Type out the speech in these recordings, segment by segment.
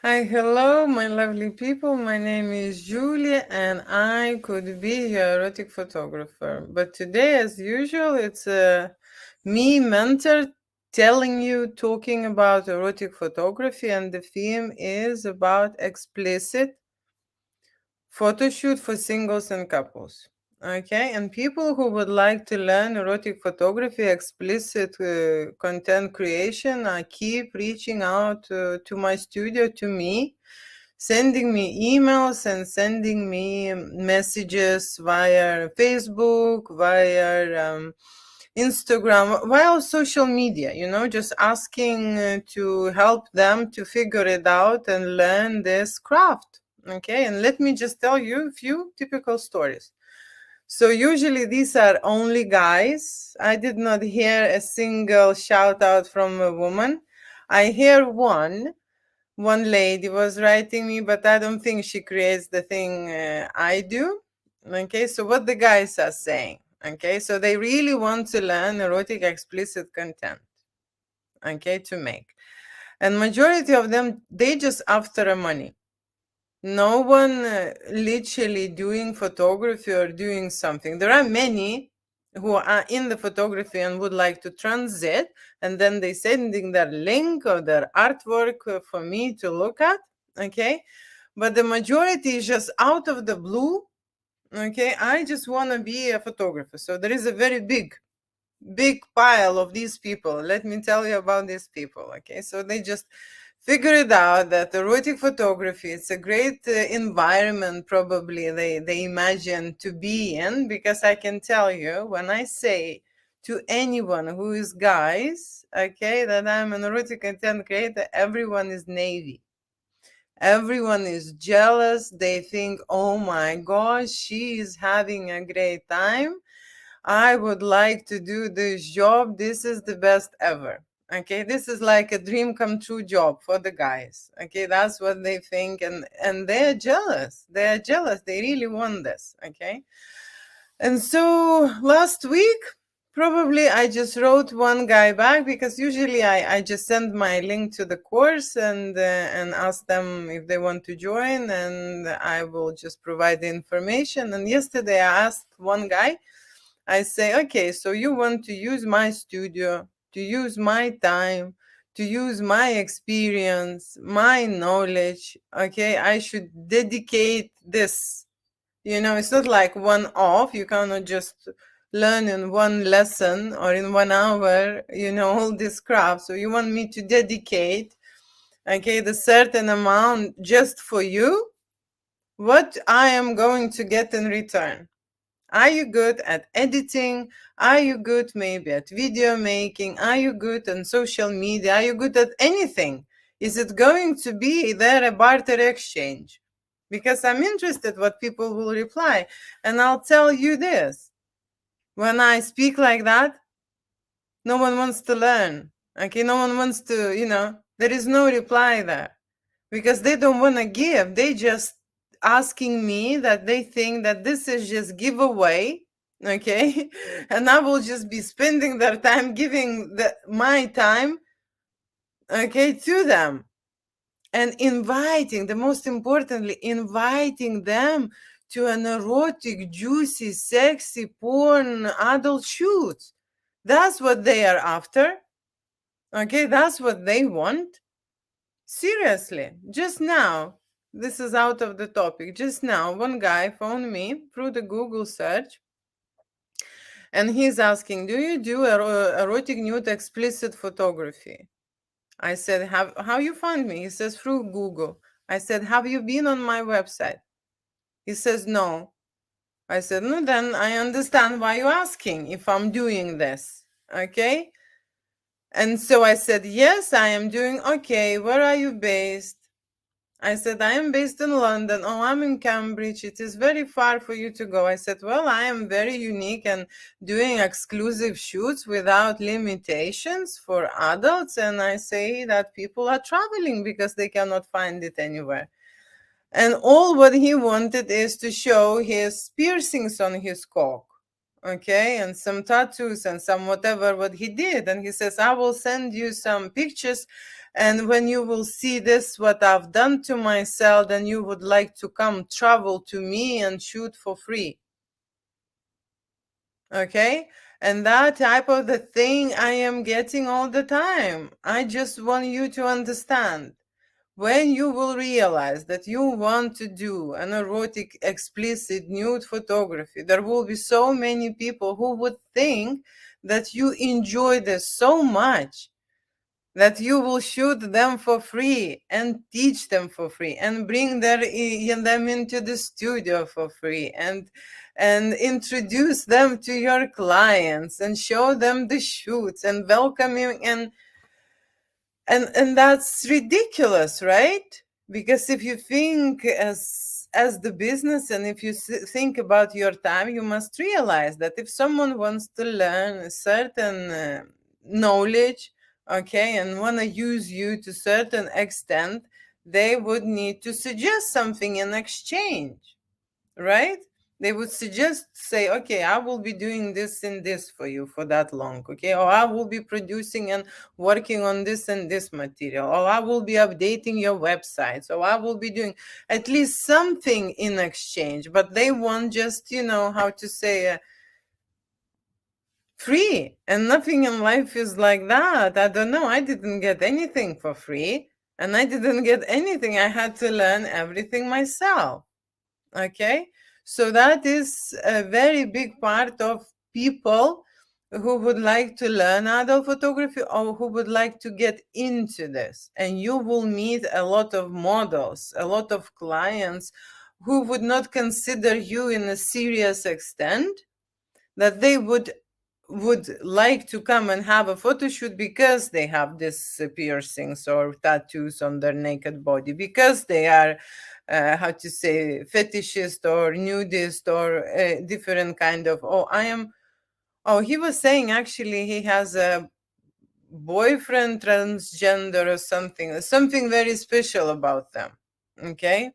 Hi, hello, my lovely people. My name is Julia, and I could be your erotic photographer. But today, as usual, it's me, mentor, telling you, talking about erotic photography, and the theme is about explicit photoshoot for singles and couples. Okay, and people who would like to learn erotic photography, explicit content creation, keep reaching out to my studio, to me, sending me emails and sending me messages via Facebook, via Instagram, via social media, just asking to help them to figure it out and learn this craft. Okay, and let me just tell you a few typical stories. So usually these are only guys. I did not hear a single shout out from a woman. I hear one lady was writing me, but I don't think she creates the thing I do. Okay, so what the guys are saying. Okay, so they really want to learn erotic explicit content. Okay, to make. And majority of them, they just after a money. No one literally doing photography or doing something. There are many who are in the photography and would like to transit, and then they sending their link or their artwork for me to look at. Okay, but the majority is just out of the blue. Okay, I just want to be a photographer. So there is a very big pile of these people. Let me tell you about these people. Okay, so they just figured out that erotic photography, it's a great environment probably they imagine to be in, because I can tell you, when I say to anyone who is guys, okay, that I'm an erotic content creator, everyone is navy. Everyone is jealous. They think, oh my gosh, she is having a great time. I would like to do this job. This is the best ever. Okay, this is like a dream come true job for the guys. Okay, that's what they think, and they're jealous. They are jealous. They really want this. Okay, and so last week, probably I just wrote one guy back, because usually I just send my link to the course and ask them if they want to join, and I will just provide the information. And yesterday I asked one guy, I say, okay, so you want to use my studio, to use my time, to use my experience, my knowledge. Okay, I should dedicate this. It's not like one off. You cannot just learn in one lesson or in 1 hour, all this crap. So you want me to dedicate, okay, the certain amount just for you? What I am going to get in return? Are you good at editing? Are you good maybe at video making? Are you good on social media? Are you good at anything? Is it going to be there a barter exchange? Because I'm interested what people will reply. And I'll tell you this. When I speak like that, no one wants to learn. Okay, no one wants to, there is no reply there. Because they don't want to give. They just asking me that they think that this is just giveaway. Okay, and I will just be spending their time giving my time, okay, to them, and inviting, the most importantly, inviting them to an erotic, juicy, sexy porn adult shoot. That's what they are after. Okay, that's what they want. Seriously, just now, this is out of the topic. Just now, one guy phoned me through the Google search, and he's asking, do you do erotic nude explicit photography? I said, how you find me? He says, through Google. I said, have you been on my website? He says, no. I said, no, then I understand why you're asking if I'm doing this. Okay? And so I said, yes, I am doing. Okay, where are you based? I said, I am based in London. Oh, I'm in Cambridge. It is very far for you to go. I said, well, I am very unique and doing exclusive shoots without limitations for adults. And I say that people are traveling because they cannot find it anywhere. And all what he wanted is to show his piercings on his cock. okay, and some tattoos and some whatever what he did. And he says, I will send you some pictures, and when you will see this, what I've done to myself, then you would like to come travel to me and shoot for free. Okay, and that type of the thing I am getting all the time. I just want you to understand, when you will realize that you want to do an erotic, explicit nude photography, there will be so many people who would think that you enjoy this so much that you will shoot them for free and teach them for free and bring them into the studio for free and introduce them to your clients and show them the shoots and welcoming and that's ridiculous, right? Because if you think as the business, and if you think about your time, you must realize that if someone wants to learn a certain knowledge, okay, and want to use you to certain extent, they would need to suggest something in exchange, right? They would suggest, say, okay, I will be doing this and this for you for that long, okay, or I will be producing and working on this and this material, or I will be updating your website, so I will be doing at least something in exchange. But they want just, how to say, free. And nothing in life is like that. I don't know, I didn't get anything for free, and I didn't get anything. I had to learn everything myself. Okay, so that is a very big part of people who would like to learn adult photography or who would like to get into this. And you will meet a lot of models, a lot of clients who would not consider you in a serious extent, that they would like to come and have a photo shoot because they have this piercings or tattoos on their naked body, because they are how to say, fetishist or nudist or a different kind of, he was saying actually he has a boyfriend transgender or something very special about them. Okay,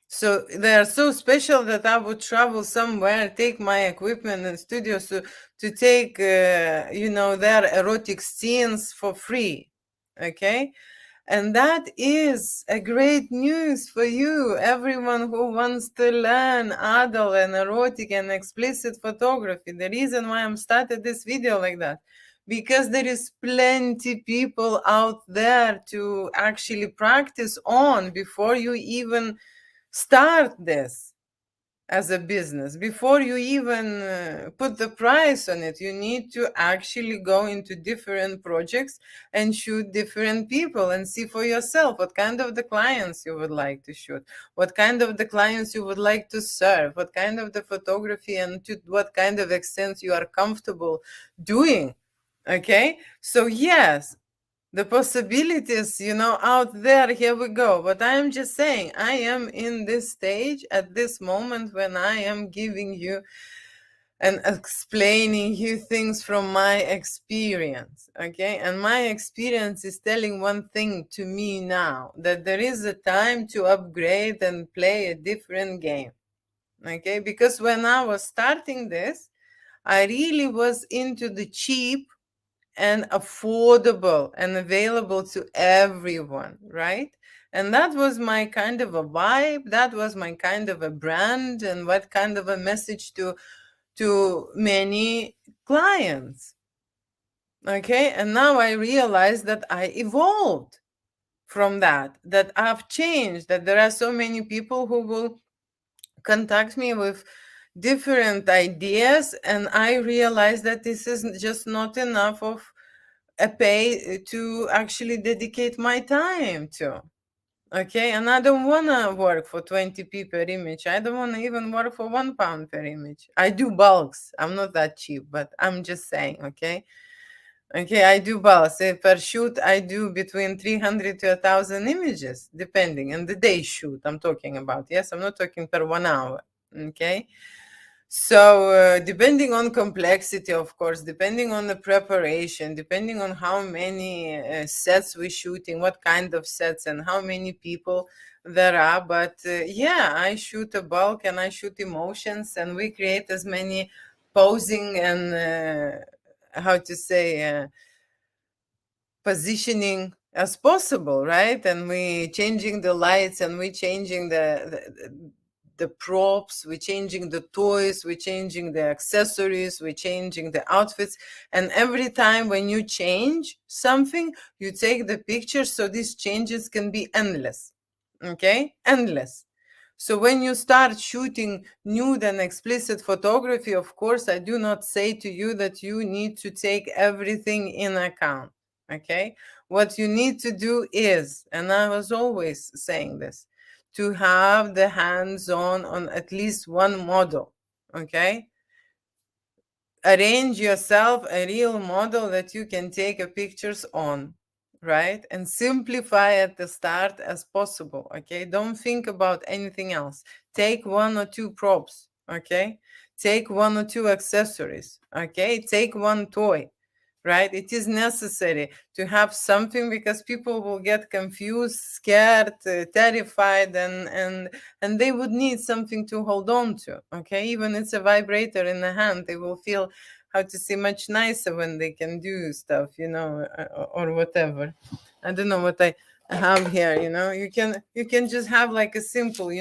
so they are so special that I would travel somewhere, take my equipment and studios to take their erotic scenes for free. Okay, and that is a great news for you, everyone who wants to learn adult and erotic and explicit photography. The reason why I'm started this video like that, because there is plenty people out there to actually practice on before you even start this as a business. Before you even put the price on it, you need to actually go into different projects and shoot different people and see for yourself what kind of the clients you would like to shoot, what kind of the clients you would like to serve, what kind of the photography and to what kind of extent you are comfortable doing. Okay, so yes, the possibilities, out there, here we go. But I am just saying, I am in this stage at this moment when I am giving you and explaining you things from my experience. Okay, and my experience is telling one thing to me now, that there is a time to upgrade and play a different game. Okay, because when I was starting this, I really was into the cheap and affordable and available to everyone, right? And that was my kind of a vibe, that was my kind of a brand, and what kind of a message to many clients. Okay, and now I realize that I evolved from that I've changed, that there are so many people who will contact me with different ideas, and I realize that this is just not enough of a pay to actually dedicate my time to. Okay, and I don't want to work for 20p per image. I don't want to even work for £1 per image. I do bulks. I'm not that cheap, but I'm just saying. Okay, I do bulks. Per shoot, I do between 300 to 1,000 images, depending, and the day shoot I'm talking about. Yes, I'm not talking per 1 hour. Okay, so depending on complexity, of course, depending on the preparation, depending on how many sets we're shooting, what kind of sets and how many people there are. But yeah, I shoot a bulk and I shoot emotions, and we create as many posing and how to say positioning as possible, right? And we changing the lights, and we changing the props, we changing the toys, we changing the accessories, we changing the outfits. And every time when you change something, you take the picture, so these changes can be endless. Okay, endless. So when you start shooting nude and explicit photography, of course, I do not say to you that you need to take everything in account. Okay, what you need to do is, and I was always saying this, to have the hands on at least one model. Okay, arrange yourself a real model that you can take a pictures on, right? And simplify at the start as possible. Okay, don't think about anything else. Take one or two props. Okay, take one or two accessories. Okay, take one toy, right? It is necessary to have something, because people will get confused, scared, terrified, and they would need something to hold on to. Okay, even it's a vibrator in the hand, they will feel, how to say, much nicer when they can do stuff, or whatever. I don't know what I have here. You can just have like a simple,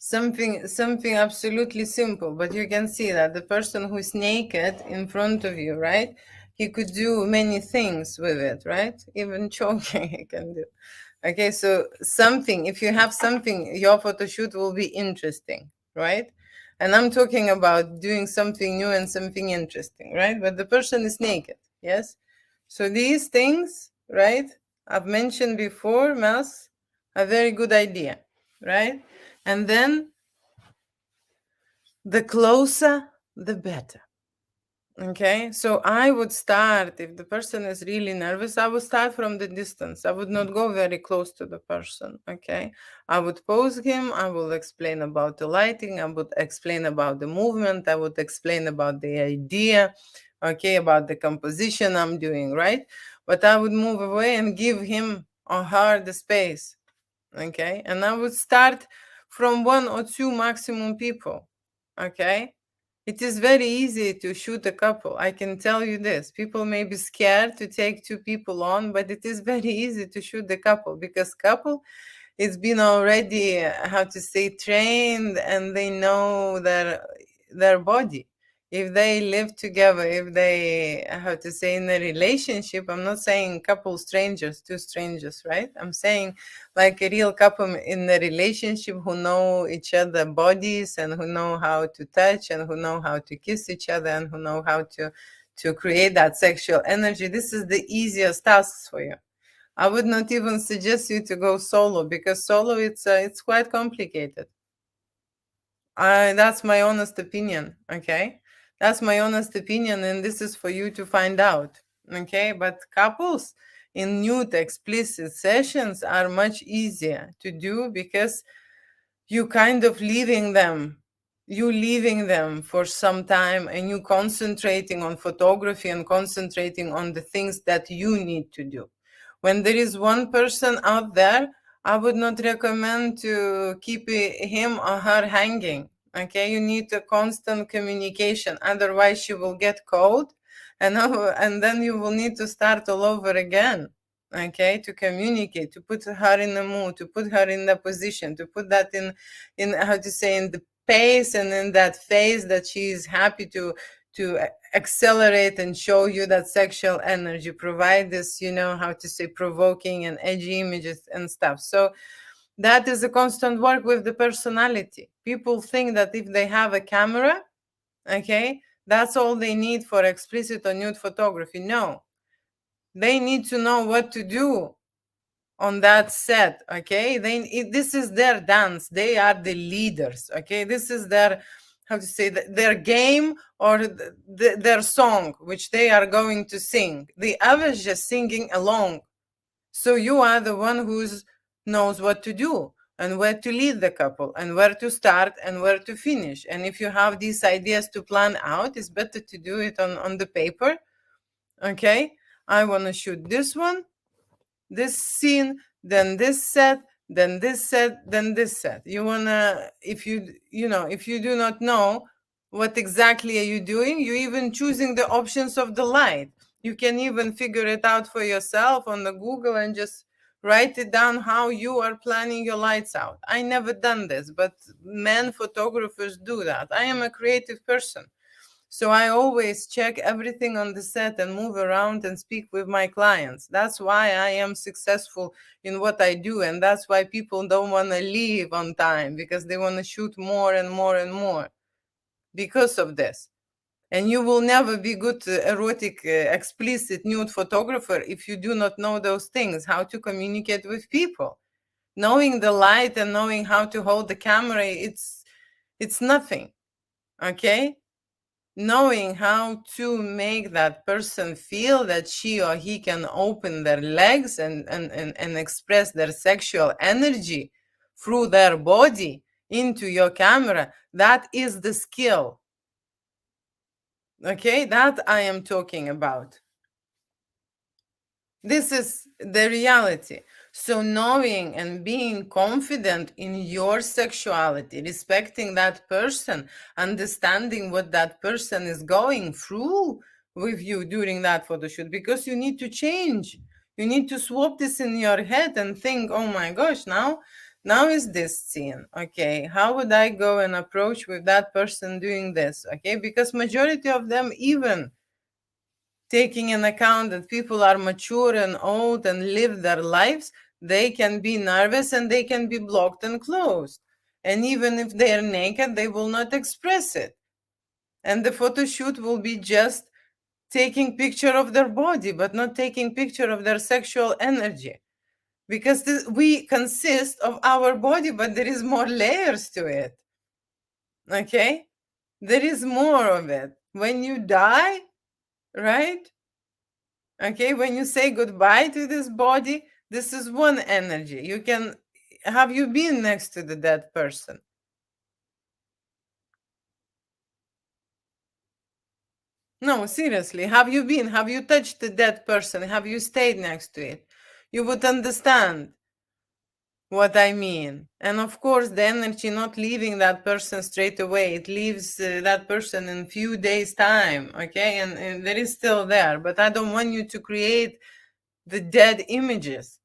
something absolutely simple, but you can see that the person who's naked in front of you, right, he could do many things with it, right? Even choking he can do. Okay, so something, if you have something, your photo shoot will be interesting, right? And I'm talking about doing something new and something interesting, right? But the person is naked, yes? So these things, right, I've mentioned before, masks, a very good idea, right? And then the closer, the better. Okay, so I would start, if the person is really nervous, I would start from the distance. I would not go very close to the person. Okay, I would pose him, I will explain about the lighting, I would explain about the movement, I would explain about the idea, okay, about the composition I'm doing, right? But I would move away and give him or her the space. Okay, and I would start from one or two maximum people. Okay, it is very easy to shoot a couple. I can tell you this. People may be scared to take two people on, but it is very easy to shoot the couple, because couple, it's been already, how to say, trained, and they know their body. If they live together, if they, how to say, in a relationship, I'm not saying couple strangers, two strangers, right? I'm saying like a real couple in a relationship who know each other bodies, and who know how to touch, and who know how to kiss each other, and who know how to create that sexual energy. This is the easiest tasks for you. I would not even suggest you to go solo, because solo, it's quite complicated. That's my honest opinion. Okay, that's my honest opinion, and this is for you to find out. Okay, but couples in nude explicit sessions are much easier to do, because you kind of leaving them for some time, and you concentrating on photography and concentrating on the things that you need to do. When there is one person out there, I would not recommend to keep him or her hanging. Okay, you need a constant communication, otherwise she will get cold, and then you will need to start all over again. Okay, to communicate, to put her in the mood, to put her in the position, to put that in how to say, in the pace, and in that phase that she is happy to accelerate and show you that sexual energy, provide this, how to say, provoking and edgy images and stuff. So that is a constant work with the personality. People think that if they have a camera, okay, that's all they need for explicit or nude photography. No, they need to know what to do on that set. Okay, this is their dance, they are the leaders. Okay, this is their, how to say, their game, or their song which they are going to sing. The others just singing along. So you are the one who's knows what to do, and where to lead the couple, and where to start and where to finish. And if you have these ideas to plan out, it's better to do it on the paper. Okay, I want to shoot this one, this scene, then this set, then this set, then this set. You wanna, if you do not know What exactly are you doing? You're even choosing the options of the light. You can even figure it out for yourself on the Google and just write it down how you are planning your lights out. I never done this, but men photographers do that. I am a creative person. So I always check everything on the set and move around and speak with my clients. That's why I am successful in what I do. And that's why people don't want to leave on time, because they want to shoot more and more and more because of this. And you will never be good erotic, explicit nude photographer if you do not know those things, how to communicate with people. Knowing the light and knowing how to hold the camera, it's nothing. Okay? Knowing how to make that person feel that she or he can open their legs and express their sexual energy through their body into your camera, that is the skill. Okay, that I am talking about. This is the reality. So knowing and being confident in your sexuality, respecting that person, understanding what that person is going through with you during that photo shoot, because you need to change. You need to swap this in your head and think, oh my gosh, now is this scene. Okay, how would I go and approach with that person doing this? Okay, because majority of them, even taking in account that people are mature and old and live their lives, they can be nervous and they can be blocked and closed. And even if they are naked, they will not express it. And the photo shoot will be just taking picture of their body, but not taking picture of their sexual energy. Because we consist of our body, but there is more layers to it. Okay? There is more of it. When you die, right? Okay, when you say goodbye to this body, this is one energy. You can have you been next to the dead person? No, seriously, have you been? Have you touched the dead person? Have you stayed next to it? You would understand what I mean. And of course, the energy not leaving that person straight away. It leaves that person in few days' time, okay? And there is still there. But I don't want you to create the dead images,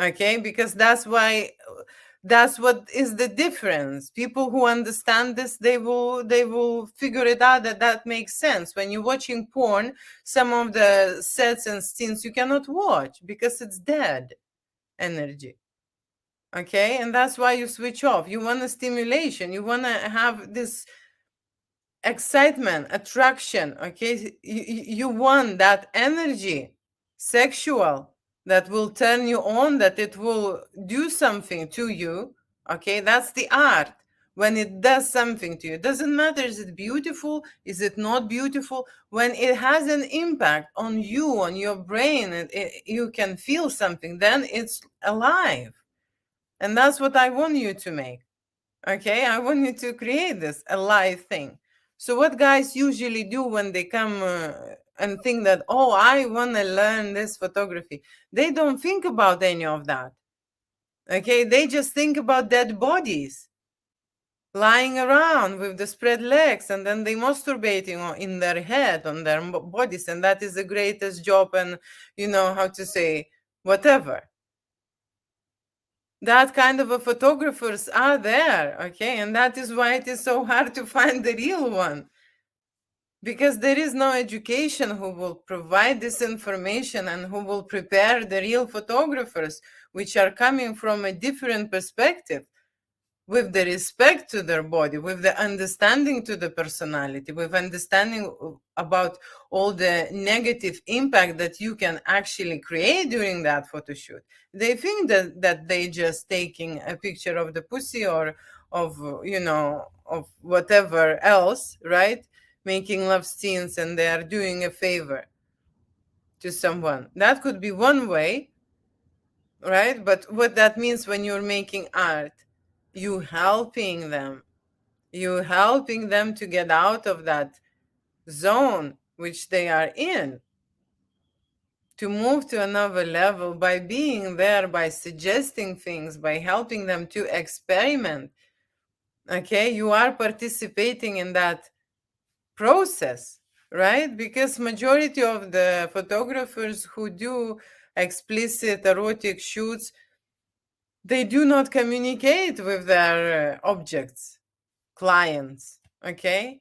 okay? Because that's what is the difference. People who understand this, they will figure it out that makes sense. When you're watching porn, some of the sets and scenes you cannot watch because it's dead energy. Okay, and that's why you switch off. You want a stimulation, you want to have this excitement, attraction. Okay, you want that energy, sexual, that will turn you on, that it will do something to you. Okay, that's the art. When it does something to you, it doesn't matter, is it beautiful, is it not beautiful? When it has an impact on you, on your brain, and you can feel something, then it's alive. And that's what I want you to make. Okay, I want you to create this alive thing. So what guys usually do when they come and think that, oh, I want to learn this photography, they don't think about any of that. Okay, they just think about dead bodies lying around with the spread legs, and then they masturbating in their head, on their bodies, and that is the greatest job, and you know how to say, whatever. That kind of a photographers are there, okay? And that is why it is so hard to find the real one. Because there is no education who will provide this information and who will prepare the real photographers, which are coming from a different perspective, with the respect to their body, with the understanding to the personality, with understanding about all the negative impact that you can actually create during that photo shoot. They think that they just taking a picture of the pussy or of, of whatever else, right? Making love scenes, and they are doing a favor to someone. That could be one way, right? But what that means when you're making art, you helping them to get out of that zone which they are in, to move to another level by being there, by suggesting things, by helping them to experiment. Okay, you are participating in that process, right? Because majority of the photographers who do explicit erotic shoots, they do not communicate with their objects, clients, okay?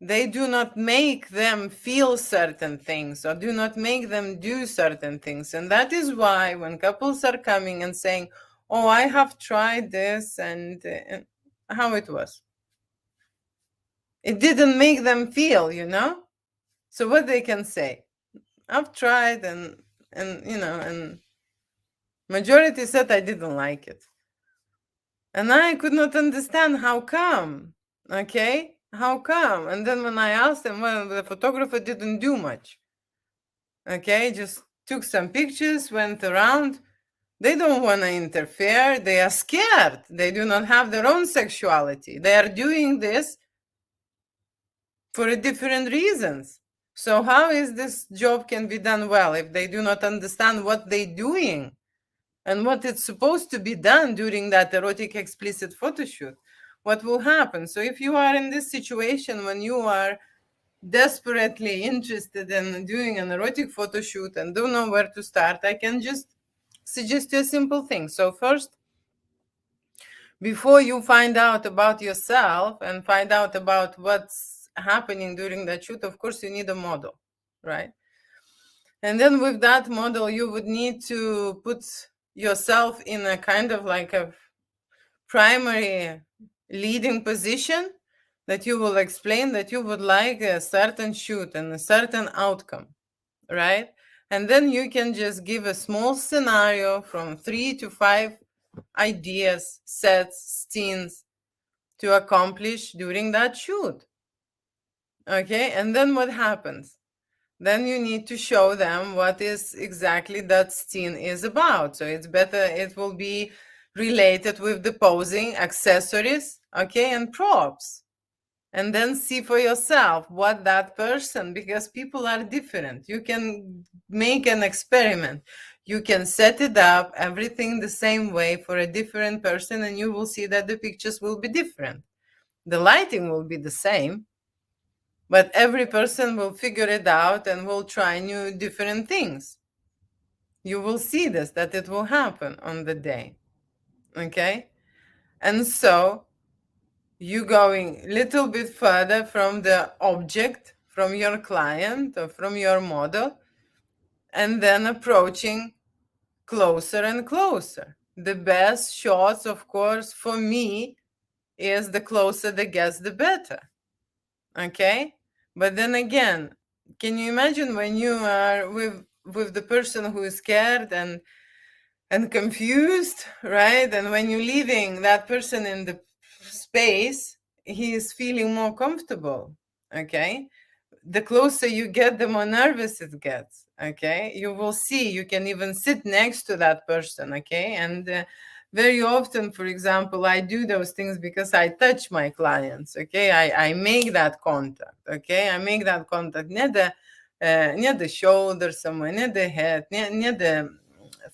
They do not make them feel certain things or do not make them do certain things. And that is why when couples are coming and saying, oh, I have tried this and how it was. It didn't make them feel, you know? So what they can say, I've tried and you know, and majority said I didn't like it. And I could not understand how come. Okay? How come? And then when I asked them, well, the photographer didn't do much. Okay, just took some pictures, went around. They don't want to interfere. They are scared. They do not have their own sexuality. They are doing this for different reasons. So how is this job can be done well if they do not understand what they're doing and what it's supposed to be done during that erotic explicit photo shoot? What will happen? So if you are in this situation when you are desperately interested in doing an erotic photo shoot and don't know where to start, I can just suggest you a simple thing. So first, before you find out about yourself and find out about what's happening during that shoot, of course, you need a model, right? And then with that model, you would need to put yourself in a kind of like a primary leading position that you will explain that you would like a certain shoot and a certain outcome, right? And then you can just give a small scenario from 3 to 5 ideas, sets, scenes to accomplish during that shoot. Okay, and then what happens? Then you need to show them what is exactly that scene is about. So it's better, it will be related with the posing, accessories, okay, and props. And then see for yourself what that person, because people are different. You can make an experiment. You can set it up, everything the same way for a different person, and you will see that the pictures will be different. The lighting will be the same, but every person will figure it out and will try new different things. You will see this, that it will happen on the day. Okay? And so you going a little bit further from the object, from your client or from your model, and then approaching closer and closer. The best shots, of course, for me is the closer the gets, the better. Okay? But then again, can you imagine when you are with the person who is scared and confused, right? And when you're leaving that person in the space, he is feeling more comfortable. Okay? The closer you get, the more nervous it gets. Okay? You will see, you can even sit next to that person. Okay? And very often, for example, I do those things because I touch my clients. Okay? I make that contact. Okay? I make that contact near the shoulder somewhere, near the head, near the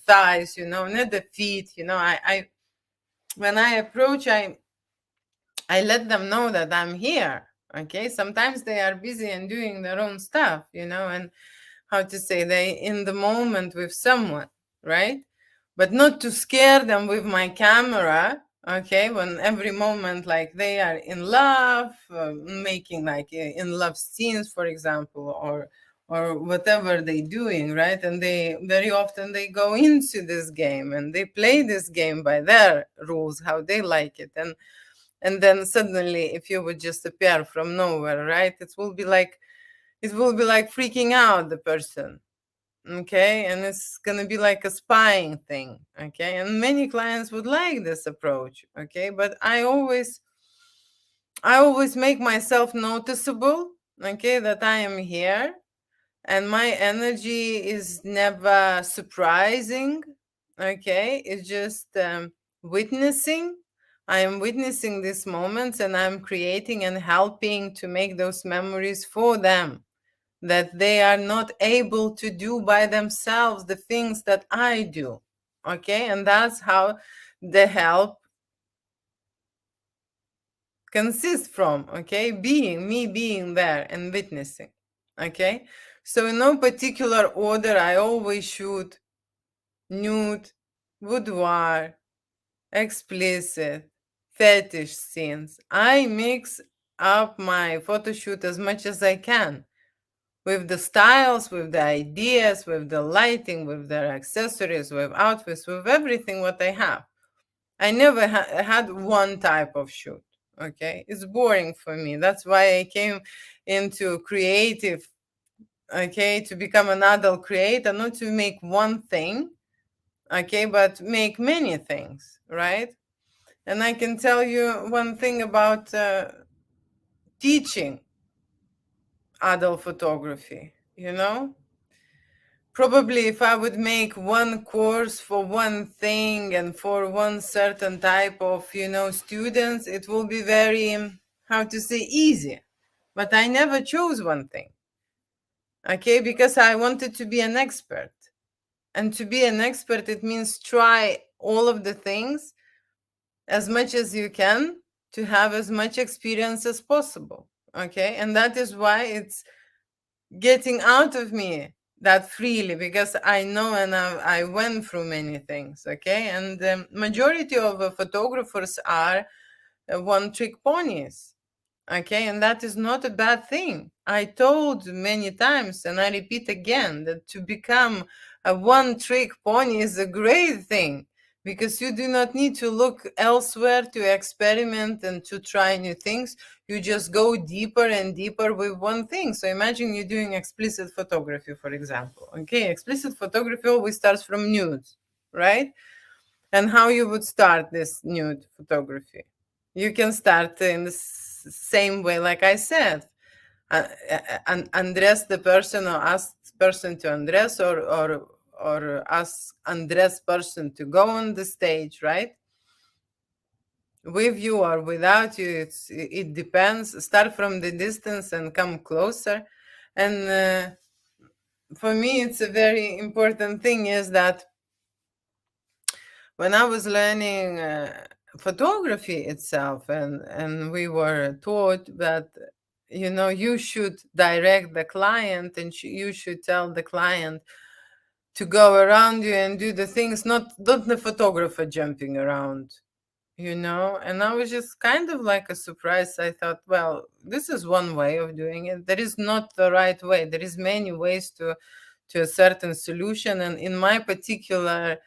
thighs, you know, near the feet. You know, I when I approach, I let them know that I'm here. Okay, sometimes they are busy and doing their own stuff, you know, and how to say, they in the moment with someone, right? But not to scare them with my camera. Okay, when every moment like they are in love, making like in love scenes, for example, or whatever they doing, right? And they very often they go into this game and they play this game by their rules, how they like it. And then suddenly if you would just appear from nowhere, right, it will be like freaking out the person. Okay, and it's gonna be like a spying thing. Okay, and many clients would like this approach. Okay, but I always make myself noticeable. Okay, that I am here and my energy is never surprising. Okay, it's just witnessing. I am witnessing these moments and I'm creating and helping to make those memories for them that they are not able to do by themselves the things that I do. Okay, and that's how the help consists from, okay, being there and witnessing, okay? So in no particular order, I always shoot nude, boudoir, explicit, fetish scenes. I mix up my photo shoot as much as I can with the styles, with the ideas, with the lighting, with their accessories, with outfits, with everything what I have. I never had one type of shoot. Okay, it's boring for me. That's why I came into creative. Okay, to become an adult creator, not to make one thing. Okay, but make many things, right? And I can tell you one thing about teaching adult photography. You know, probably if I would make one course for one thing and for one certain type of, students, it will be very, how to say, easy. But I never chose one thing, okay, because I wanted to be an expert. And to be an expert, it means try all of the things as much as you can to have as much experience as possible, okay? And that is why it's getting out of me that freely, because I know and I went through many things, okay? And the majority of photographers are one-trick ponies, okay? And that is not a bad thing. I told many times, and I repeat again, that to become a one-trick pony is a great thing, because you do not need to look elsewhere to experiment and to try new things. You just go deeper and deeper with one thing. So imagine you're doing explicit photography, for example. Okay, explicit photography always starts from nudes, right? And how you would start this nude photography? You can start in the same way, like I said, undress the person or ask person to undress, or ask undressed person to go on the stage, right? With you or without you, it depends. Start from the distance and come closer. And for me, it's a very important thing is that when I was learning photography itself, and we were taught that, you should direct the client, and you should tell the client to go around you and do the things, not the photographer jumping around, and I was just kind of like a surprise. I thought, well, this is one way of doing it. There is not the right way. There is many ways to a certain solution. And in my particular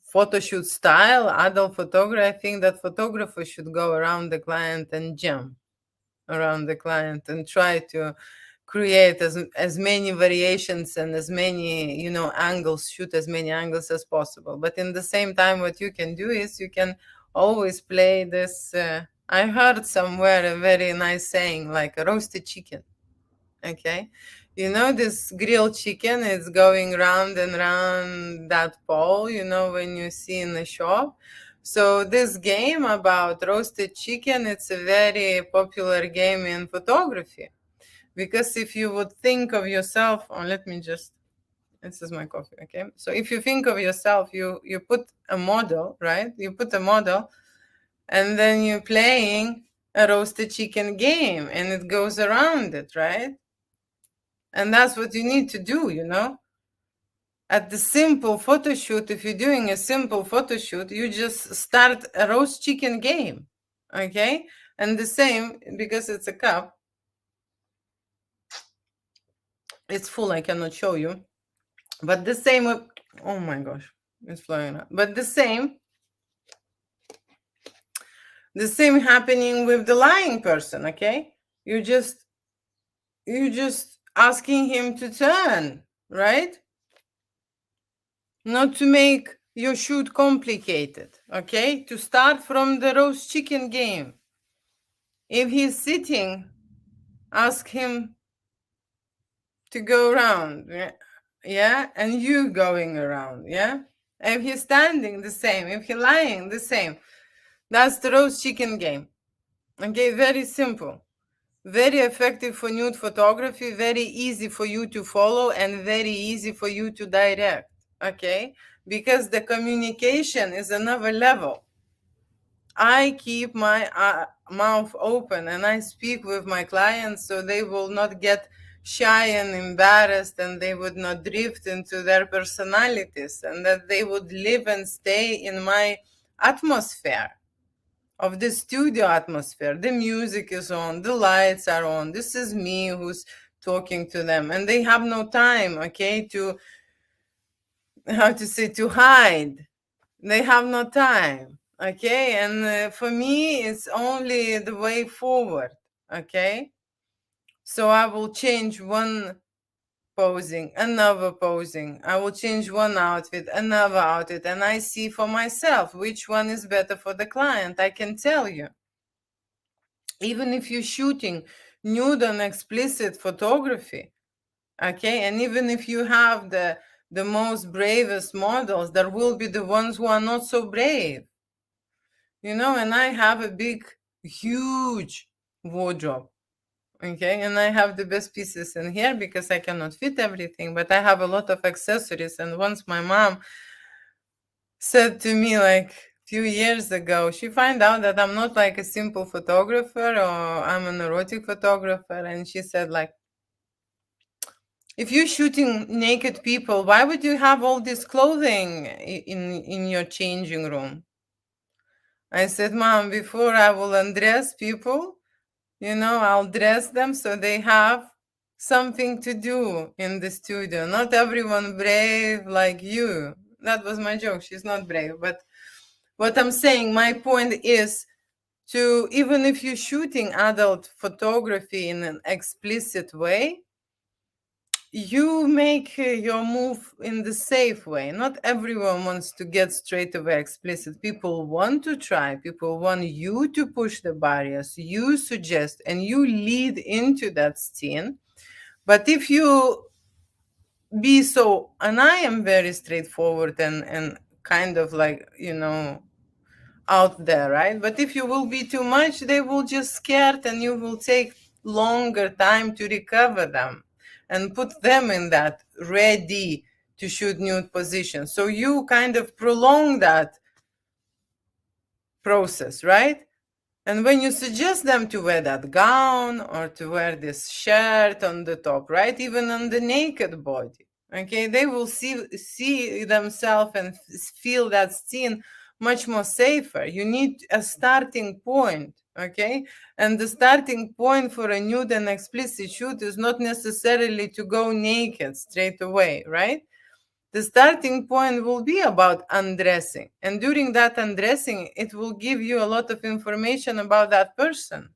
photo shoot style, adult photography, I think that photographers should go around the client and jump around the client and try to create as many variations and as many angles, shoot as many angles as possible. But in the same time, what you can do is you can always play this. I heard somewhere a very nice saying, like a roasted chicken. Okay, this grilled chicken is going round and round that pole, when you see in the shop. So this game about roasted chicken, it's a very popular game in photography, because if you would think of yourself, this is my coffee, okay? So if you think of yourself, you put a model, right? You put a model, and then you're playing a roasted chicken game, and it goes around it, right? And that's what you need to do, At the simple photo shoot, if you're doing a simple photo shoot, you just start a roast chicken game, okay? And the same, because it's a cup, it's full, I cannot show you. But the same, oh my gosh, it's flying out. But the same happening with the lying person, okay? You just asking him to turn, right? Not to make your shoot complicated, okay? To start from the roast chicken game. If he's sitting, ask him to go around, yeah? And you going around, yeah? If he's standing, the same. If he's lying, the same. That's the roast chicken game. Okay, very simple. Very effective for nude photography, very easy for you to follow, and very easy for you to direct, okay? Because the communication is another level. I keep my mouth open and I speak with my clients so they will not get shy and embarrassed, and they would not drift into their personalities, and that they would live and stay in my atmosphere of the studio atmosphere. The music is on, the lights are on. This is me who's talking to them, and they have no time, okay, to, how to say, to hide. They have no time, okay, and for me it's only the way forward, okay. So I will change one posing, another posing, I will change one outfit, another outfit, and I see for myself which one is better for the client. I can tell you, even if you're shooting nude and explicit photography, okay, and even if you have the most bravest models, there will be the ones who are not so brave, you know. And I have a big, huge wardrobe, okay, and I have the best pieces in here because I cannot fit everything, but I have a lot of accessories. And once my mom said to me, like few years ago, she found out that I'm not like a simple photographer, or I'm an erotic photographer, and she said, like, if you're shooting naked people, why would you have all this clothing in your changing room? I said, Mom, before I will undress people, you know, I'll dress them so they have something to do in the studio. Not everyone brave like you. That was my joke. She's not brave. But what I'm saying, my point is, to, even if you're shooting adult photography in an explicit way, you make your move in the safe way. Not everyone wants to get straight away explicit. People want to try. People want you to push the barriers. You suggest and you lead into that scene. But if you be so, and I am very straightforward and kind of like, you know, out there, right? But if you will be too much, they will just scared, and you will take longer time to recover them and put them in that ready to shoot nude position. So you kind of prolong that process, right? And when you suggest them to wear that gown or to wear this shirt on the top, right? Even on the naked body, okay, they will see themselves and feel that scene much more safer. You need a starting point, okay? And the starting point for a nude and explicit shoot is not necessarily to go naked straight away, right? The starting point will be about undressing. And during that undressing, it will give you a lot of information about that person,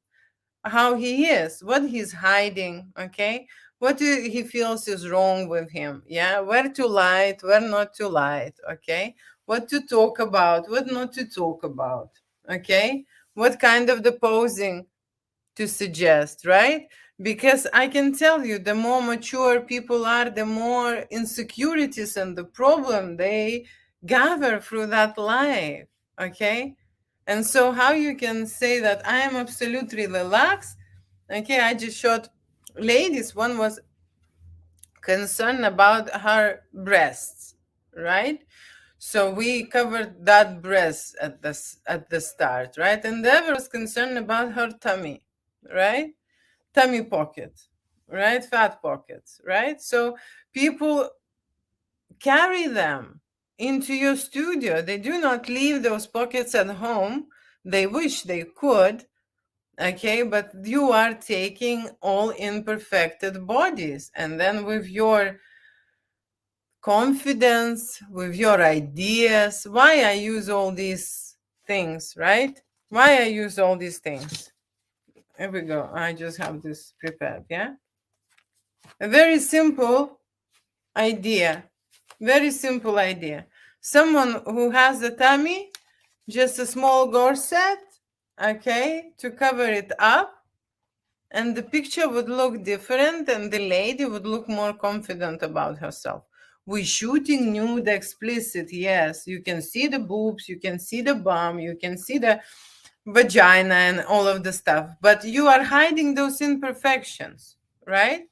how he is, what he's hiding, okay? What he feels is wrong with him, yeah? Where to light, where not to light, okay? What to talk about, what not to talk about, okay? What kind of the posing to suggest, right? Because I can tell you, the more mature people are, the more insecurities and the problem they gather through that life, okay? And so how you can say that I am absolutely relaxed? Okay, I just shot ladies. One was concerned about her breasts, right? So we covered that breast at the start, right? And the other was concerned about her tummy, right? Tummy pocket, right? Fat pockets, right? So people carry them into your studio. They do not leave those pockets at home. They wish they could, okay? But you are taking all imperfected bodies, and then with your confidence, with your ideas, why I use all these things, right? Why I use all these things. Here we go. I just have this prepared, yeah? A very simple idea. Very simple idea. Someone who has a tummy, just a small corset, okay, to cover it up, and the picture would look different, and the lady would look more confident about herself. We're shooting nude explicit, yes. You can see the boobs, you can see the bum, you can see the vagina and all of the stuff, but you are hiding those imperfections, right?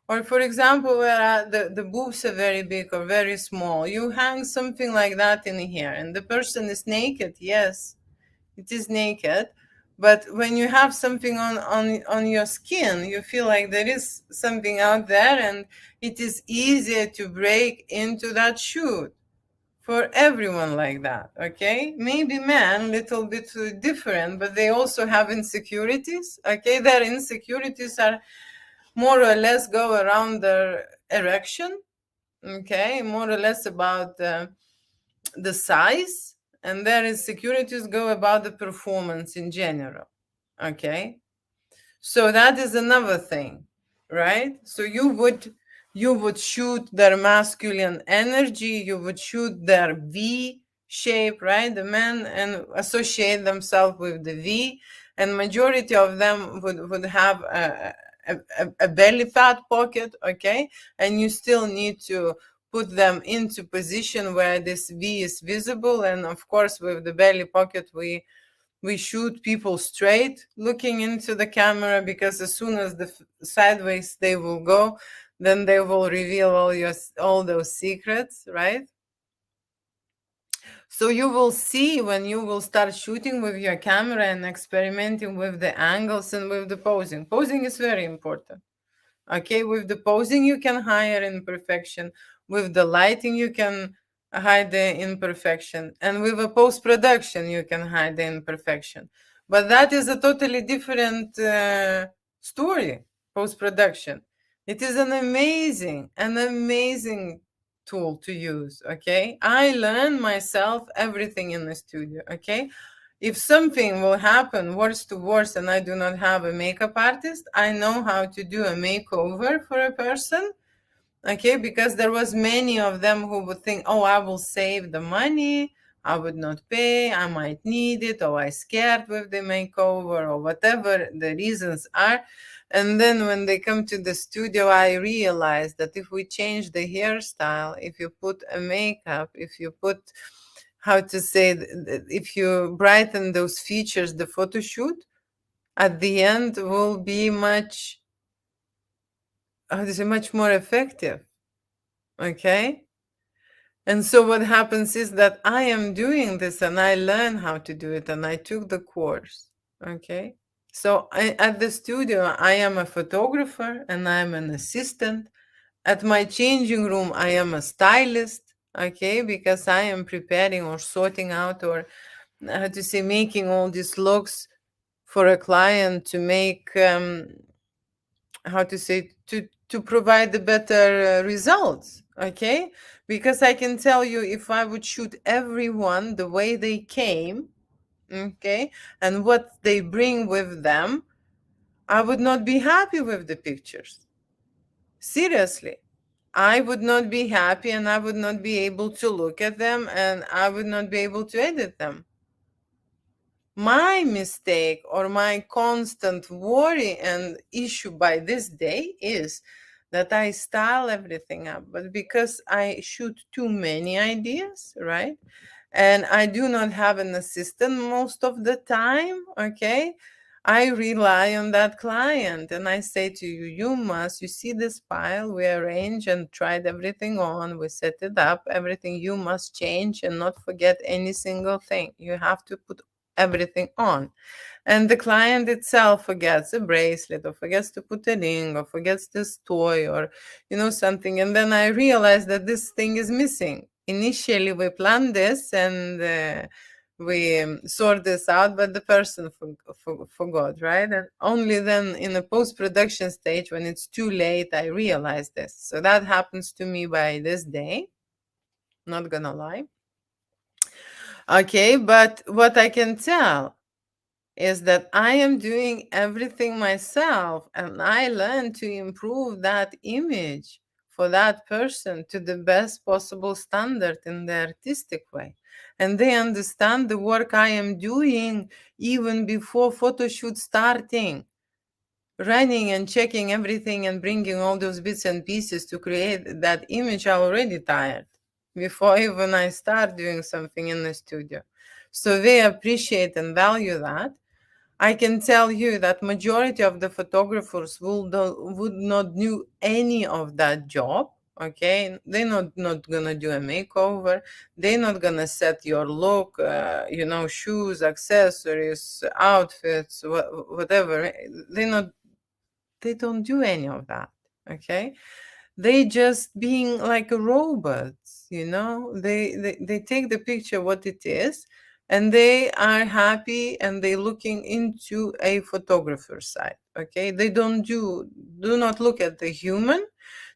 Or for example, where the boobs are very big or very small, you hang something like that in here, and the person is naked, yes. it is naked. But when you have something on your skin, you feel like there is something out there, and it is easier to break into that shoot for everyone like that. Okay, maybe men little bit different, but they also have insecurities. Okay, their insecurities are more or less go around their erection. Okay, more or less about the size, and their insecurities go about the performance in general. Okay, so that is another thing, right? So you would shoot their masculine energy, you would shoot their V shape, right? The men, and associate themselves with the V, and majority of them would have a belly pad pocket, okay? And you still need to put them into position where this V is visible. And of course, with the belly pocket, we shoot people straight looking into the camera, because as soon as the sideways they will go, then they will reveal all those secrets, right? So you will see when you will start shooting with your camera and experimenting with the angles and with the posing. Posing is very important. Okay, with the posing you can hide imperfection, with the lighting you can hide the imperfection, and with a post-production you can hide the imperfection. But that is a totally different story. Post-production, it is an amazing tool to use. Okay, I learn myself everything in the studio. Okay, if something will happen worse to worse and I do not have a makeup artist, I know how to do a makeover for a person. Okay, because there was many of them who would think, oh, I will save the money, I would not pay, I might need it, or I scared with the makeover, or whatever the reasons are. And then when they come to the studio, I realize that if we change the hairstyle, if you put a makeup, if you put, how to say, if you brighten those features, the photo shoot at the end will be much, how to say, much more effective. Okay. And so what happens is that I am doing this and I learn how to do it, and I took the course. Okay. So at the studio, I am a photographer and I'm an assistant. At my changing room, I am a stylist. Okay. Because I am preparing or sorting out, or how to say, making all these looks for a client to make, how to say, to provide the better results. Okay, because I can tell you, if I would shoot everyone the way they came, okay, and what they bring with them, I would not be happy with the pictures. Seriously, I would not be happy, and I would not be able to look at them, and I would not be able to edit them. My mistake, or my constant worry and issue by this day, is that I style everything up, but because I shoot too many ideas, right? And I do not have an assistant most of the time, okay? I rely on that client, and I say to you, you see this pile, we arrange and tried everything on, we set it up, everything, you must change and not forget any single thing. You have to put everything on. And the client itself forgets a bracelet, or forgets to put a ring, or forgets this toy, or something. And then I realize that this thing is missing. Initially we planned this, and we sort this out, but the person forgot, right? And only then in the post-production stage, when it's too late, I realize this. So that happens to me by this day, not gonna lie. Okay, but what I can tell is that I am doing everything myself, and I learn to improve that image for that person to the best possible standard in the artistic way. And they understand the work I am doing even before photo shoot starting, running and checking everything and bringing all those bits and pieces to create that image. I'm already tired before even I start doing something in the studio. So they appreciate and value that. I can tell you that majority of the photographers would not do any of that job. okay? They're not gonna do a makeover. They're not gonna set your look, shoes, accessories, outfits, whatever. They don't do any of that, okay? They just being like robots, they take the picture what it is, and they are happy, and they looking into a photographer side, okay? They do not look at the human,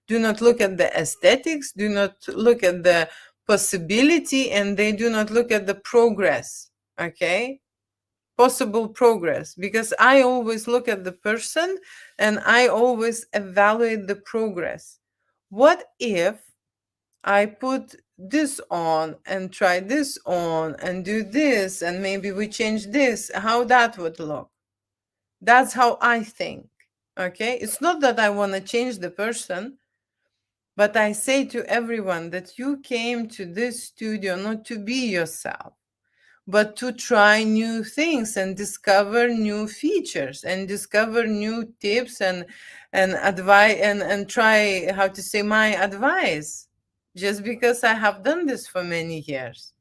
do not look at the aesthetics, do not look at the possibility, and they do not look at the progress, okay? Possible progress, because I always look at the person and I always evaluate the progress. What if I put this on and try this on and do this, and maybe we change this, how that would look? That's how I think, okay? It's not that I want to change the person, but I say to everyone that you came to this studio not to be yourself, but to try new things and discover new features and discover new tips and advice, and try, how to say, my advice. Just because I have done this for many years,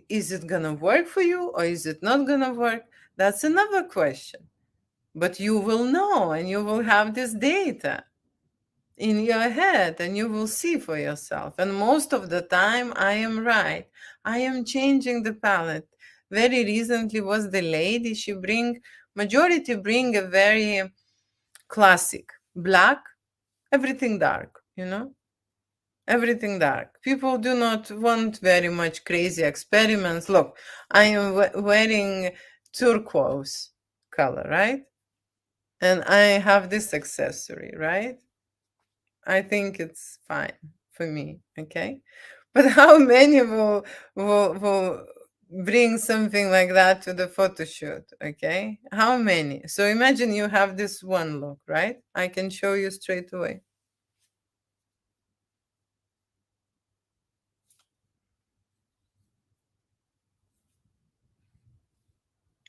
is it gonna work for you or is it not gonna work? That's another question. But you will know, and you will have this data in your head, and you will see for yourself. And most of the time I am right. I am changing the palette. Very recently was the lady, she majority bring a very classic black, everything dark, everything dark. People do not want very much crazy experiments. Look, I am wearing turquoise color, right? And I have this accessory, right? I think it's fine for me, okay? But how many will bring something like that to the photo shoot, okay? How many? So imagine you have this one look, right? I can show you straight away.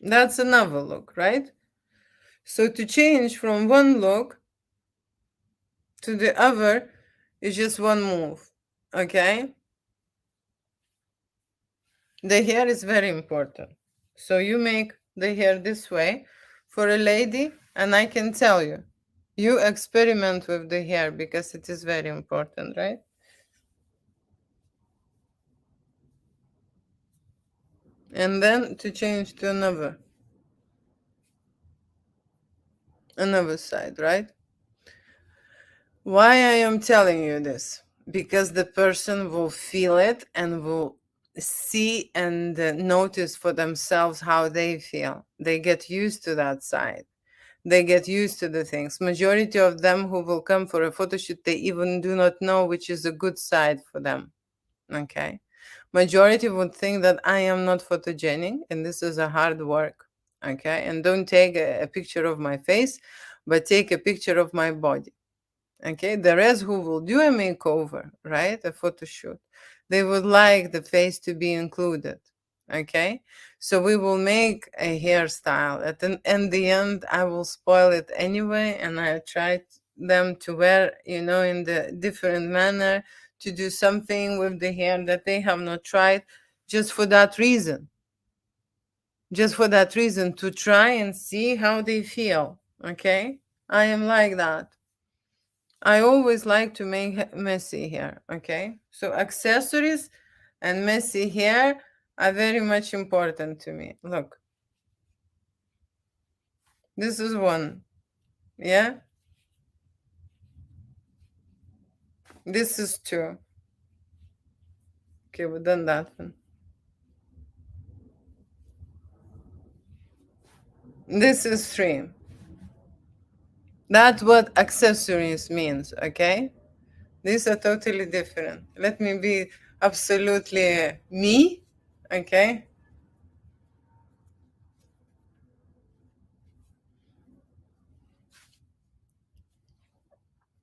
That's another look, right? So to change from one look to the other is just one move, okay? The hair is very important. So you make the hair this way for a lady, and I can tell you, you experiment with the hair because it is very important, right? And then to change to another side, right? Why I am telling you this? Because the person will feel it and will see and notice for themselves how they feel. They get used to that side. They get used to the things. Majority of them who will come for a photo shoot, they even do not know which is a good side for them. Okay. Majority would think that I am not photogenic and this is a hard work. Okay. And don't take a picture of my face, but take a picture of my body. Okay, the rest who will do a makeover, right, a photo shoot, they would like the face to be included. Okay, so we will make a hairstyle. In the end, I will spoil it anyway, and I try them to wear, in the different manner, to do something with the hair that they have not tried, just for that reason. Just for that reason, to try and see how they feel. Okay, I am like that. I always like to make messy hair, okay? So accessories and messy hair are very much important to me. Look, this is one, yeah? This is two. Okay, we've done that one. This is three. That's what accessories means, okay? These are totally different. Let me be absolutely me, okay?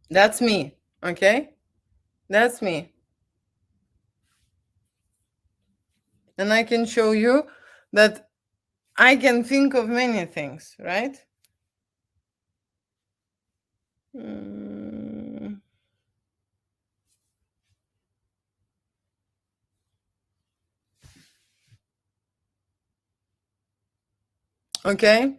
That's me, okay? That's me. And I can show you that I can think of many things, right? Mm, Okay,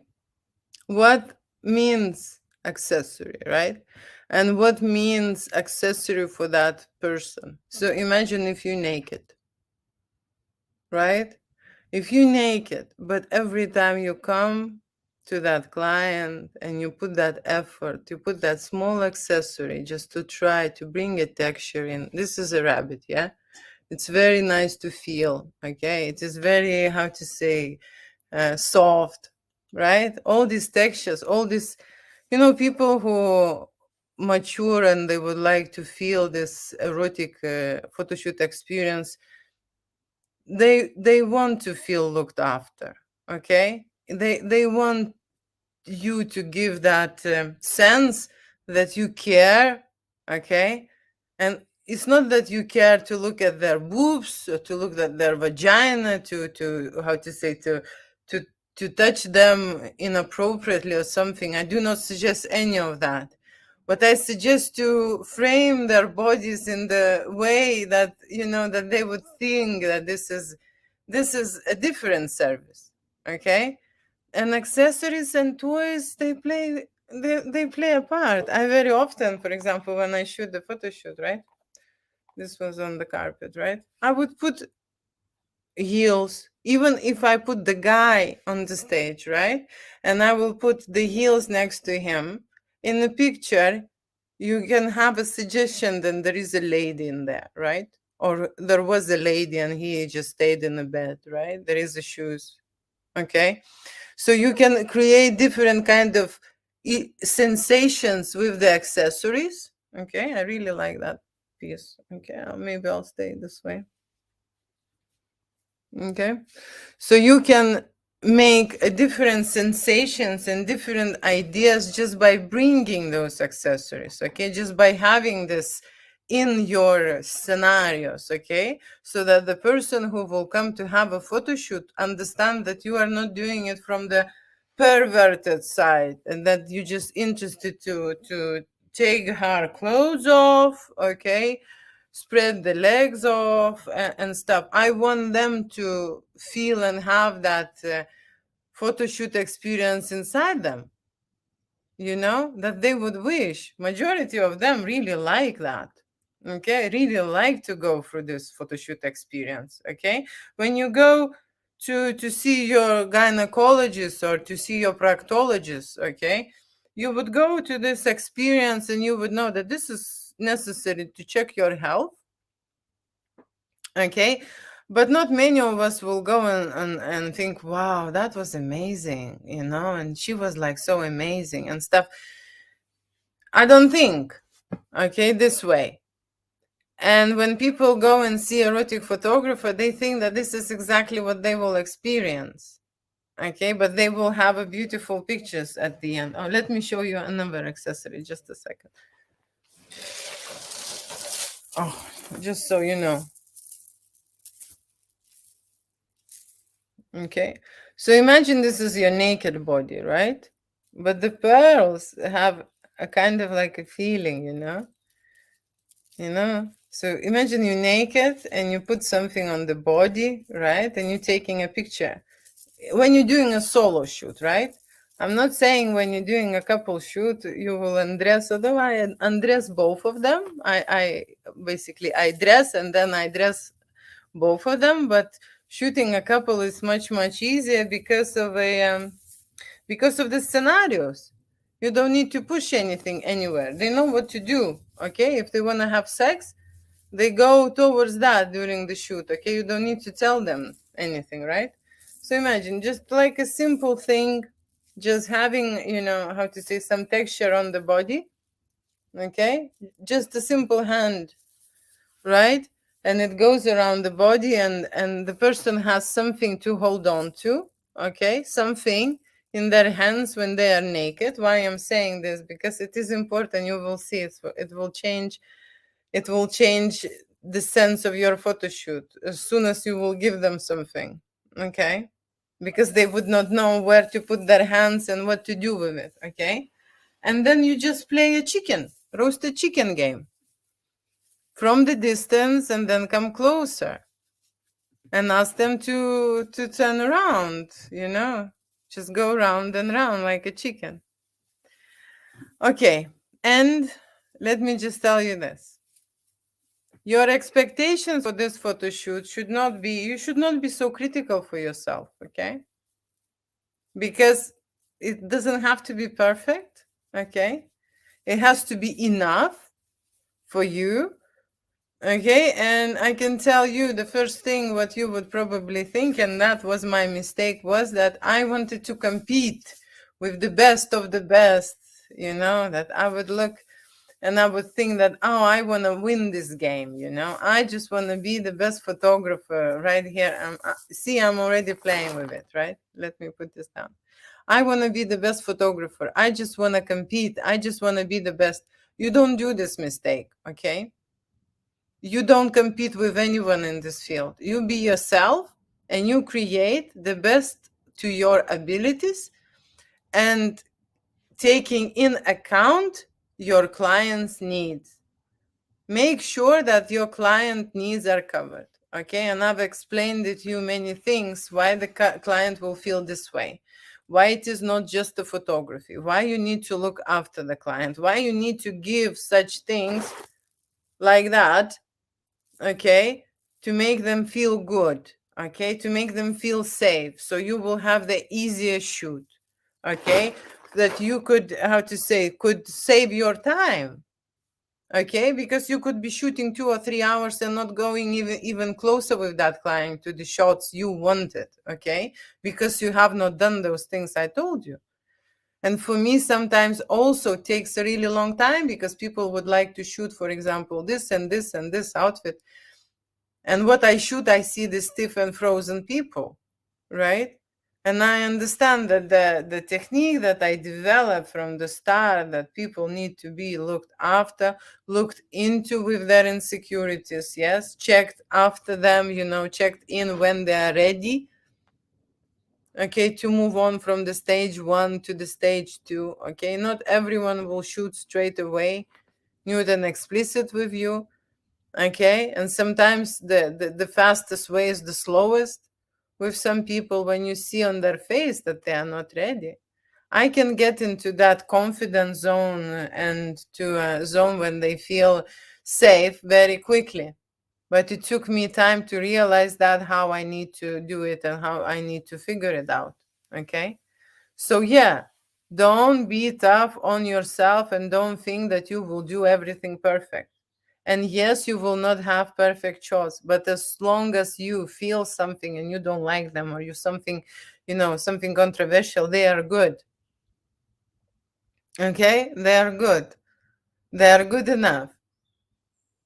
what means accessory, right? And what means accessory for that person? So imagine if you're naked, right? If you're naked, but every time you come to that client and you put that effort, you put that small accessory just to try to bring a texture in. This is a rabbit, yeah? It's very nice to feel, okay? It is very, how to say, soft, right? All these textures, all this, people who mature and they would like to feel this erotic photoshoot experience, they want to feel looked after, okay? They want you to give that sense that you care, okay? And it's not that you care to look at their boobs or to look at their vagina, to how to say, to to touch them inappropriately or something. I do not suggest any of that, but I suggest to frame their bodies in the way that that they would think that this is a different service, okay? And accessories and toys, they play a part. I very often, for example, when I shoot the photo shoot, right, this was on the carpet, right, I would put heels, even if I put the guy on the stage, right, and I will put the heels next to him in the picture. You can have a suggestion that there is a lady in there, right, or there was a lady and he just stayed in the bed, right, there is the shoes, okay? So you can create different kind of sensations with the accessories. Okay, I really like that piece. Okay, maybe I'll stay this way. Okay, so you can make a different sensations and different ideas just by bringing those accessories. Okay, just by having this in your scenarios. Okay, so that the person who will come to have a photo shoot understand that you are not doing it from the perverted side and that you're just interested to take her clothes off. Okay, spread the legs off and stuff. I want them to feel and have that photo shoot experience inside them, that they would wish. Majority of them really like that. Okay, really like to go through this photo shoot experience. Okay, when you go to see your gynecologist or to see your proctologist, okay, you would go to this experience and you would know that this is necessary to check your health. Okay, but not many of us will go and think, wow, that was amazing, and she was like so amazing and stuff. I don't think, okay, this way. And when people go and see erotic photographer, they think that this is exactly what they will experience. Okay, but they will have a beautiful pictures at the end. Oh, let me show you another accessory, just a second. Oh, just so you know. Okay, so imagine this is your naked body, right? But the pearls have a kind of like a feeling, So imagine you're naked and you put something on the body, right? And you're taking a picture. When you're doing a solo shoot, right? I'm not saying when you're doing a couple shoot, you will undress, although I undress both of them. I basically, I dress and then I dress both of them, but shooting a couple is much easier because of the scenarios. You don't need to push anything anywhere. They know what to do. Okay, if they want to have sex, they go towards that during the shoot. Okay, you don't need to tell them anything, right? So imagine just like a simple thing, just having how to say, some texture on the body. Okay, just a simple hand, right? And it goes around the body, and the person has something to hold on to. Okay, something in their hands when they are naked. Why I'm saying this? Because it is important. You will see it will change the sense of your photo shoot as soon as you will give them something. Okay, because they would not know where to put their hands and what to do with it. Okay, and then you just play a roasted chicken game from the distance, and then come closer and ask them to turn around. Just go round and round like a chicken. Okay, and let me just tell you this. Your expectations for this photo shoot you should not be so critical for yourself, okay? Because it doesn't have to be perfect, okay? It has to be enough for you, okay? And I can tell you the first thing what you would probably think, and that was my mistake, was that I wanted to compete with the best of the best, that I would look and I would think that, oh, I want to win this game, I just want to be the best photographer right here. See, I'm already playing with it, right? Let me put this down. I want to be the best photographer. I just want to compete. I just want to be the best. You don't do this mistake, okay? You don't compete with anyone in this field. You be yourself and you create the best to your abilities, and taking in account your client's needs. Make sure that your client needs are covered, okay? And I've explained to you many things why the client will feel this way, why it is not just the photography, why you need to look after the client, why you need to give such things like that, okay, to make them feel good, okay, to make them feel safe, so you will have the easier shoot, okay, that you could, could save your time, okay, because you could be shooting 2 or 3 hours and not going even closer with that client to the shots you wanted, okay, because you have not done those things I told you. And for me, sometimes also takes a really long time, because people would like to shoot, for example, this and this and this outfit, and what I shoot, I see the stiff and frozen people, right? And I understand that the technique that I developed from the start, that people need to be looked after, looked into with their insecurities, yes, checked after them, checked in when they are ready, okay, to move on from the stage 1 to the stage 2, okay? Not everyone will shoot straight away nude and explicit with you, okay? And sometimes the fastest way is the slowest. With some people, when you see on their face that they are not ready, I can get into that confidence zone and to a zone when they feel safe very quickly. But it took me time to realize that how I need to do it and how I need to figure it out, okay? So yeah, don't be tough on yourself and don't think that you will do everything perfect. And yes, you will not have perfect shots, but as long as you feel something and you don't like them, or you something, something controversial, they are good. Okay? They are good. They are good enough.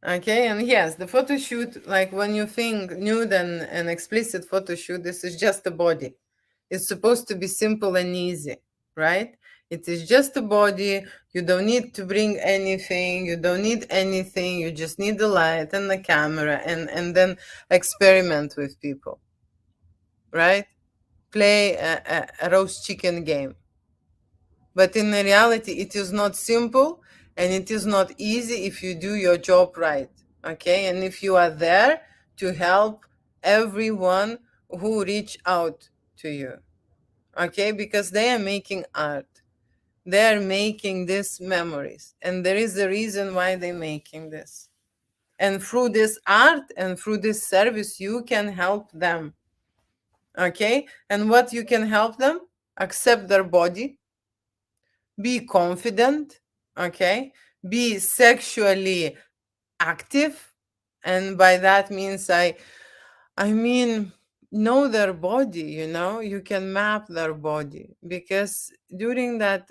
Okay? And yes, the photo shoot, like when you think nude and explicit photo shoot, this is just a body. It's supposed to be simple and easy, right? It is just a body. You don't need to bring anything. You don't need anything. You just need the light and the camera, and then experiment with people, right? Play a roast chicken game. But in reality, it is not simple and it is not easy if you do your job right, okay? And if you are there to help everyone who reach out to you, okay, because they are making art, they are making these memories, and there is a reason why they're making this, and through this art and through this service you can help them, okay? And what you can help them? Accept their body, be confident, okay, be sexually active, and by that means I mean, know their body, you can map their body, because during that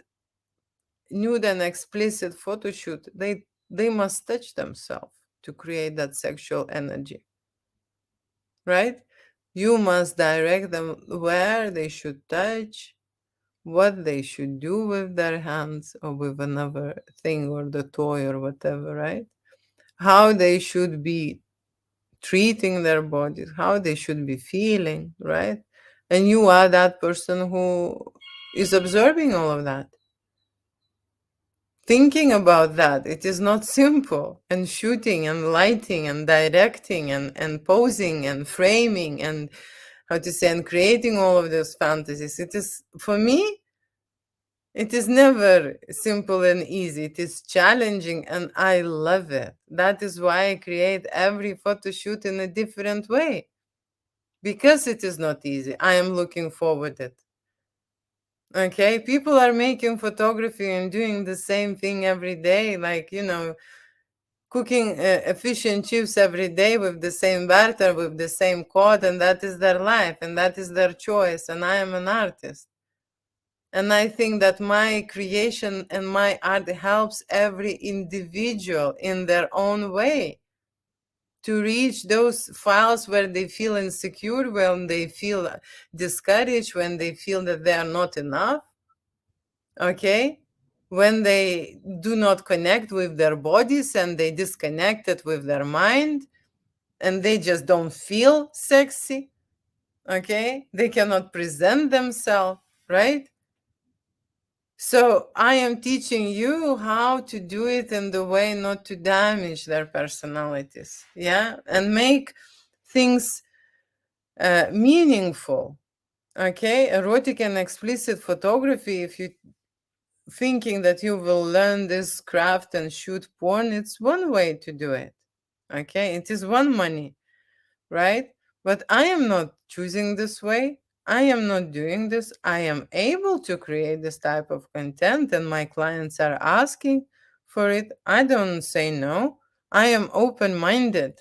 nude and explicit photo shoot, they must touch themselves to create that sexual energy, right? You must direct them where they should touch, what they should do with their hands or with another thing or the toy or whatever, right? How they should be treating their bodies, how they should be feeling, right? And you are that person who is observing all of that. Thinking about that, it is not simple. And shooting and lighting and directing and posing and framing and how to say, and creating all of those fantasies. It is, for me, it is never simple and easy. It is challenging and I love it. That is why I create every photo shoot in a different way. Because it is not easy. I am looking forward to it. Okay, people are making photography and doing the same thing every day, like, cooking fish and chips every day with the same batter, with the same code, and that is their life, and that is their choice. And I am an artist. And I think that my creation and my art helps every individual in their own way to reach those files where they feel insecure, when they feel discouraged, when they feel that they are not enough, okay? When they do not connect with their bodies and they disconnected with their mind and they just don't feel sexy, okay? They cannot present themselves, right? So I am teaching you how to do it in the way not to damage their personalities, yeah? And make things meaningful, okay? Erotic and explicit photography, if you thinking that you will learn this craft and shoot porn, it's one way to do it, okay? It is one money, right? But I am not choosing this way. I am not doing this. I am able to create this type of content and my clients are asking for it. I don't say no. I am open-minded,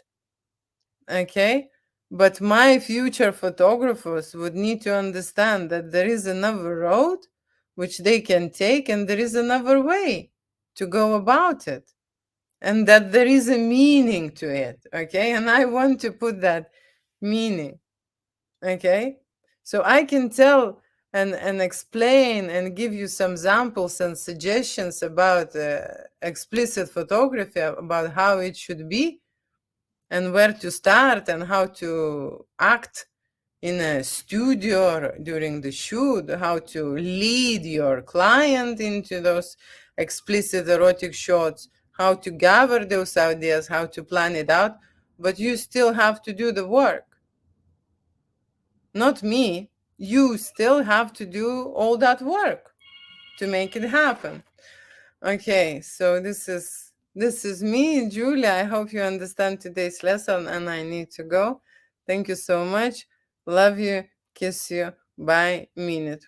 okay? But my future photographers would need to understand that there is another road which they can take and there is another way to go about it and that there is a meaning to it, okay? And I want to put that meaning, okay? So I can tell and explain and give you some examples and suggestions about explicit photography, about how it should be and where to start and how to act in a studio or during the shoot, how to lead your client into those explicit erotic shots, how to gather those ideas, how to plan it out. But you still have to do the work. Not me. You still have to do all that work to make it happen. Okay, so this is me, Julia. I hope you understand today's lesson and I need to go. Thank you so much. Love you. Kiss you. Bye. Mean it.